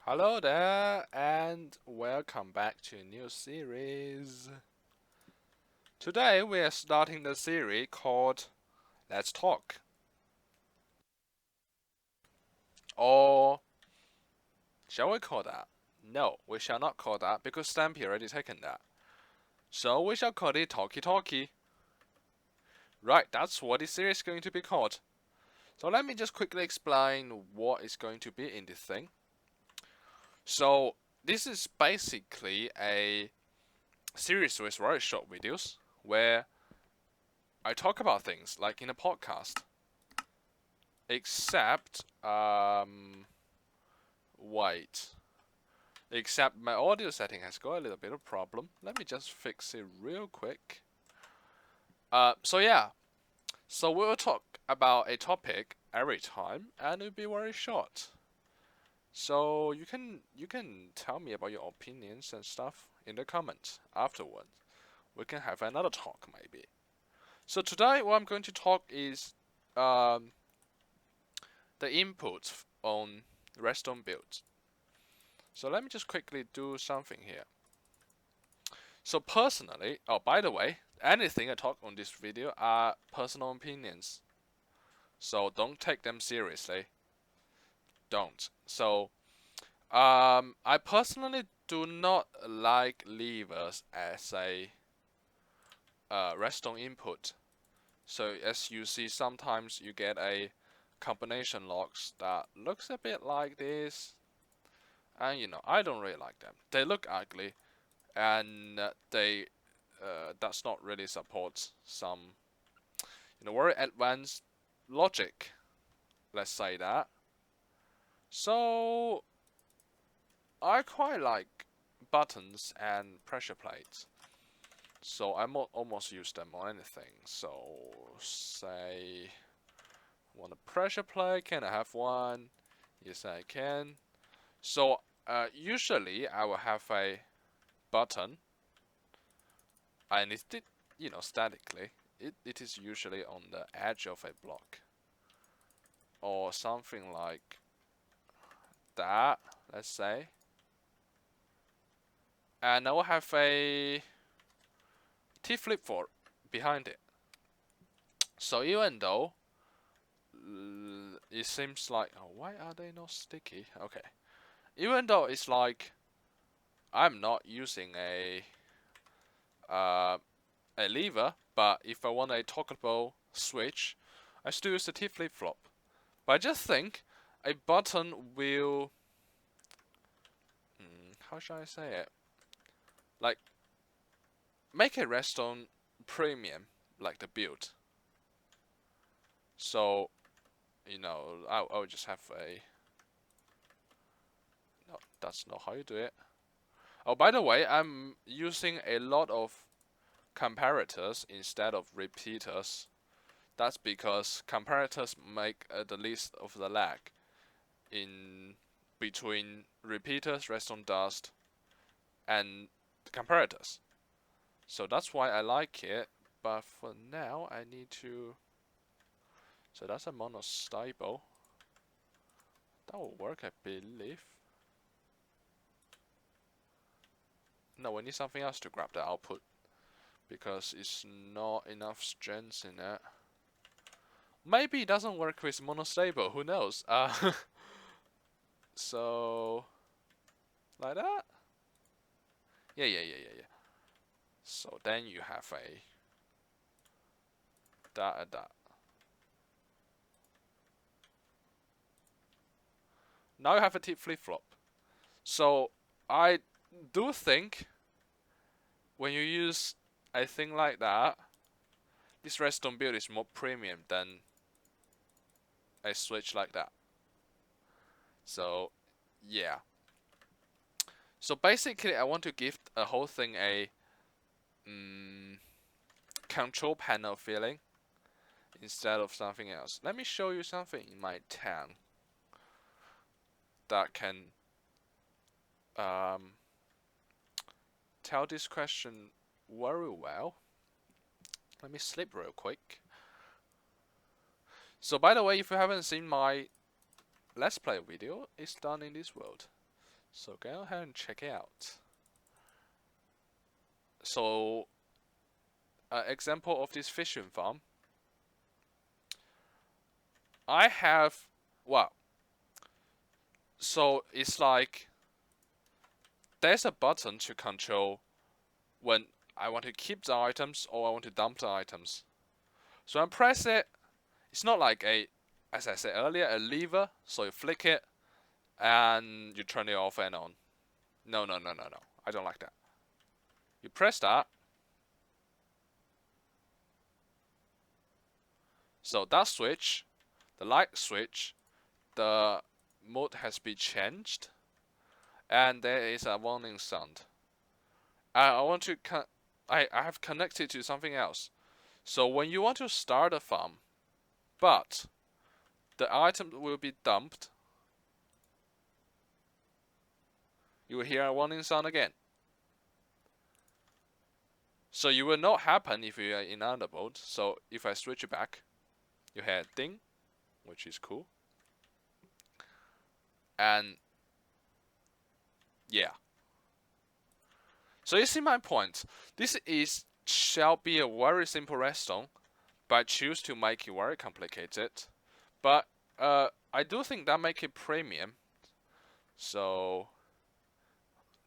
Hello there, and welcome back to a new series. Today we are starting the series called Let's Talk. Or shall we call that? No, we shall not call that because Stampy already taken that. So we shall call it Talkie. Right, that's what this series is going to be called. So let me just quickly explain what is going to be in this thing. So this is basically a series with very short videos where I talk about things like in a podcast. Except, wait. Except my audio setting has got a little bit of problem. Let me just fix it real quick. So yeah. So we'll talk about a topic every time, and it'll be very short. So you can tell me about your opinions and stuff in the comments afterwards. We can have another talk maybe. So today what I'm going to talk is the inputs on Redstone builds. So let me just quickly do something here. So personally, oh by the way, anything I talk on this video are personal opinions. So don't take them seriously. Don't. So I personally do not like levers as a redstone input. So as you see, sometimes you get a combination locks that looks a bit like this, and I don't really like them. They look ugly, and they does not really support some very advanced logic. Let's say that. So I quite like buttons and pressure plates. So I almost use them on anything. So say want a pressure plate? Can I have one? Yes, I can. So usually I will have a button, and it's statically. It is usually on the edge of a block or something like that, let's say. And I will have a T-flip-flop behind it. So even though it seems like, oh, why are they not sticky? Okay. Even though it's like I'm not using a lever, but if I want a toggleable switch, I still use the T-flip-flop. But I just think a button will, how shall I say it? Like, make a redstone premium, like the build. So, I'll just have a. No, that's not how you do it. Oh, by the way, I'm using a lot of comparators instead of repeaters. That's because comparators make the least of the lag in between repeaters, redstone dust, and comparators. So that's why I like it. But for now, I need to. So that's a monostable. That will work, I believe. No, we need something else to grab the output because it's not enough strength in it. Maybe it doesn't work with monostable. Who knows? So like that. Yeah. So then you have a that. Now you have a tip flip-flop. So I do think when you use a thing like that, this redstone build is more premium than a switch like that. So yeah. So basically I want to give a whole thing a control panel feeling instead of something else. Let me show you something in my town that can tell this question very well. Let me sleep real quick. So by the way, if you haven't seen my Let's Play video, it's done in this world. So go ahead and check it out. So, example of this fishing farm. I have, well, so it's like there's a button to control when I want to keep the items or I want to dump the items. So I press it. It's not like as I said earlier, a lever. So you flick it and you turn it off and on. No. I don't like that. You press that. So that switch, the light switch, the mode has been changed, and there is a warning sound. I want to I have connected to something else. So when you want to start a farm, but the item will be dumped, you will hear a warning sound again. So it will not happen if you are in other mode. So if I switch it back, you hear ding, which is cool. And yeah. So you see my point. This shall be a very simple redstone, but I choose to make it very complicated. But I do think that make it premium. So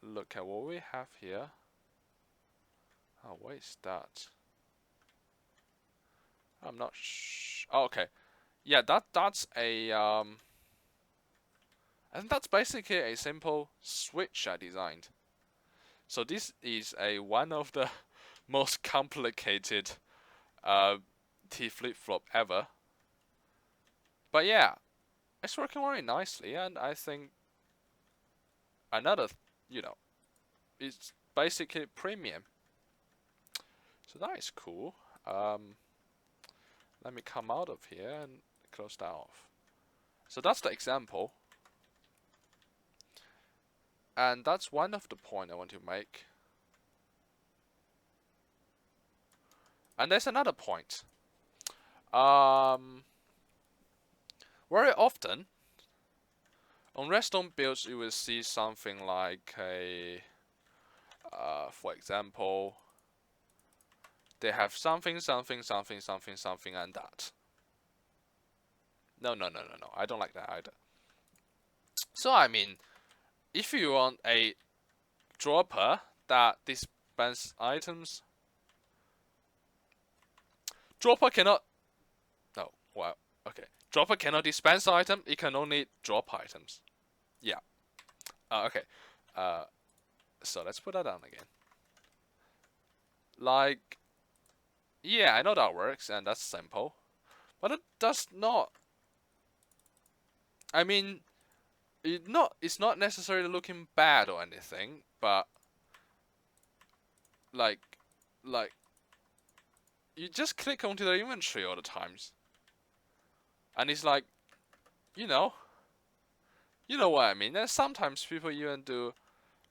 look at what we have here. Oh, what is that? I'm not oh, okay. Yeah, that's a I think that's basically a simple switch I designed. So this is one of the most complicated T flip-flop ever. But yeah, it's working very nicely, and I think another, it's basically premium. So that is cool. Let me come out of here and close that off. So that's the example. And that's one of the points I want to make. And there's another point. Very often, on redstone builds, you will see something like for example, they have something, and that. No. I don't like that either. So I mean, if you want a dropper that dispenses items, dropper cannot. No, well, okay. Dropper cannot dispense items. It can only drop items. Yeah. Okay. So let's put that down again. Like, yeah, I know that works, and that's simple, but it does not. I mean, it's not necessarily looking bad or anything, but like you just click onto the inventory all the times, and it's like, you know what I mean. And sometimes people even do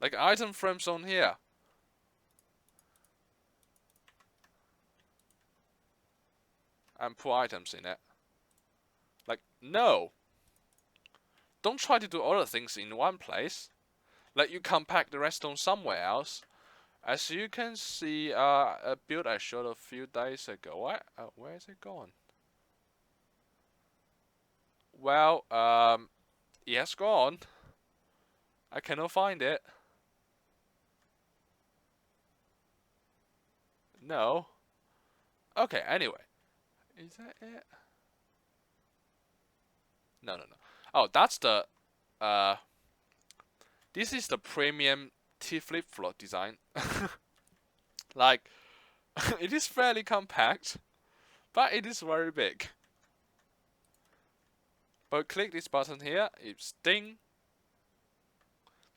like item frames on here. And put items in it. Like, no. Don't try to do all the things in one place. Like, you compact the redstone somewhere else. As you can see, a build I showed a few days ago. Where is it gone? Well, it has gone. I cannot find it. No. Okay, anyway. Is that it? No. Oh, that's the, this is the premium T flip-flop design. Like, it is fairly compact, but it is very big. But click this button here, it's ding.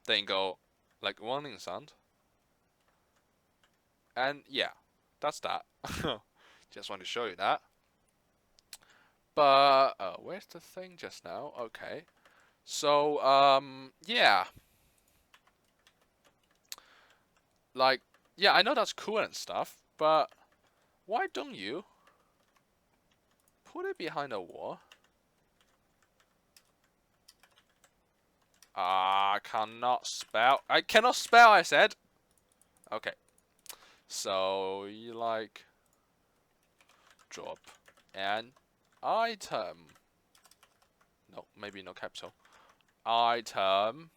Then go like warning sound. And yeah, that's that. Just want to show you that. But where's the thing just now? Okay. So yeah. Like, yeah, I know that's cool and stuff, but why don't you put it behind a wall? Ah, cannot spell. I cannot spell, I said. Okay. So, you like... drop an item. No, maybe no capital. Item.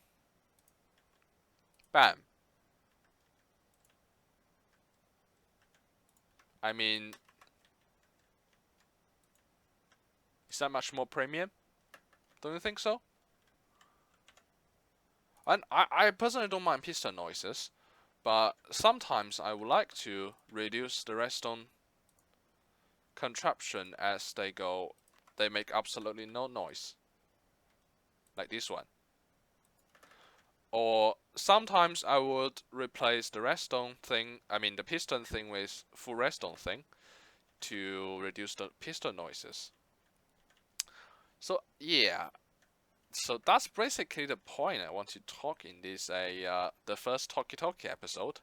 Bam. I mean... is that much more premium? Don't you think so? And I personally don't mind piston noises, but sometimes I would like to reduce the redstone contraption as they go. They make absolutely no noise, like this one. Or sometimes I would replace the redstone thing, I mean the piston thing, with full redstone thing to reduce the piston noises. So yeah, so that's basically the point I want to talk in this the first Talkie episode.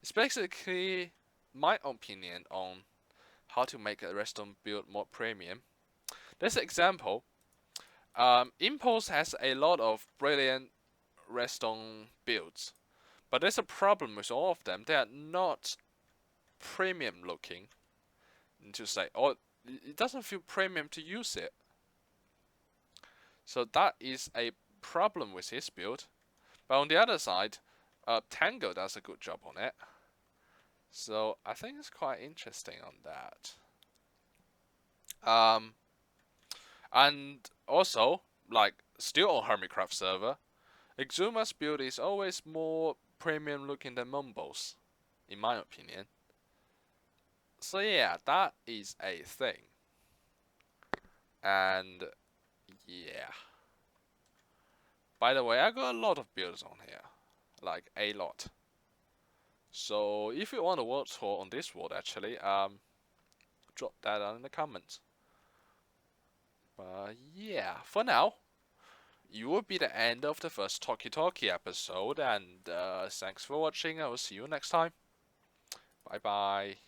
It's basically my opinion on how to make a redstone build more premium. This example, Impulse has a lot of brilliant redstone builds, but there's a problem with all of them. They are not premium looking, to say, or it doesn't feel premium to use it. So that is a problem with his build. But on the other side, Tango does a good job on it. So I think it's quite interesting on that. And also, like, still on Hermitcraft server, Exuma's build is always more premium looking than Mumbo's, in my opinion. So yeah, that is a thing. And yeah. By the way, I got a lot of builds on here. Like, a lot. So if you want a world tour on this world, actually, drop that down in the comments. But yeah, for now, you will be the end of the first Talkie episode, and thanks for watching. I will see you next time. Bye bye.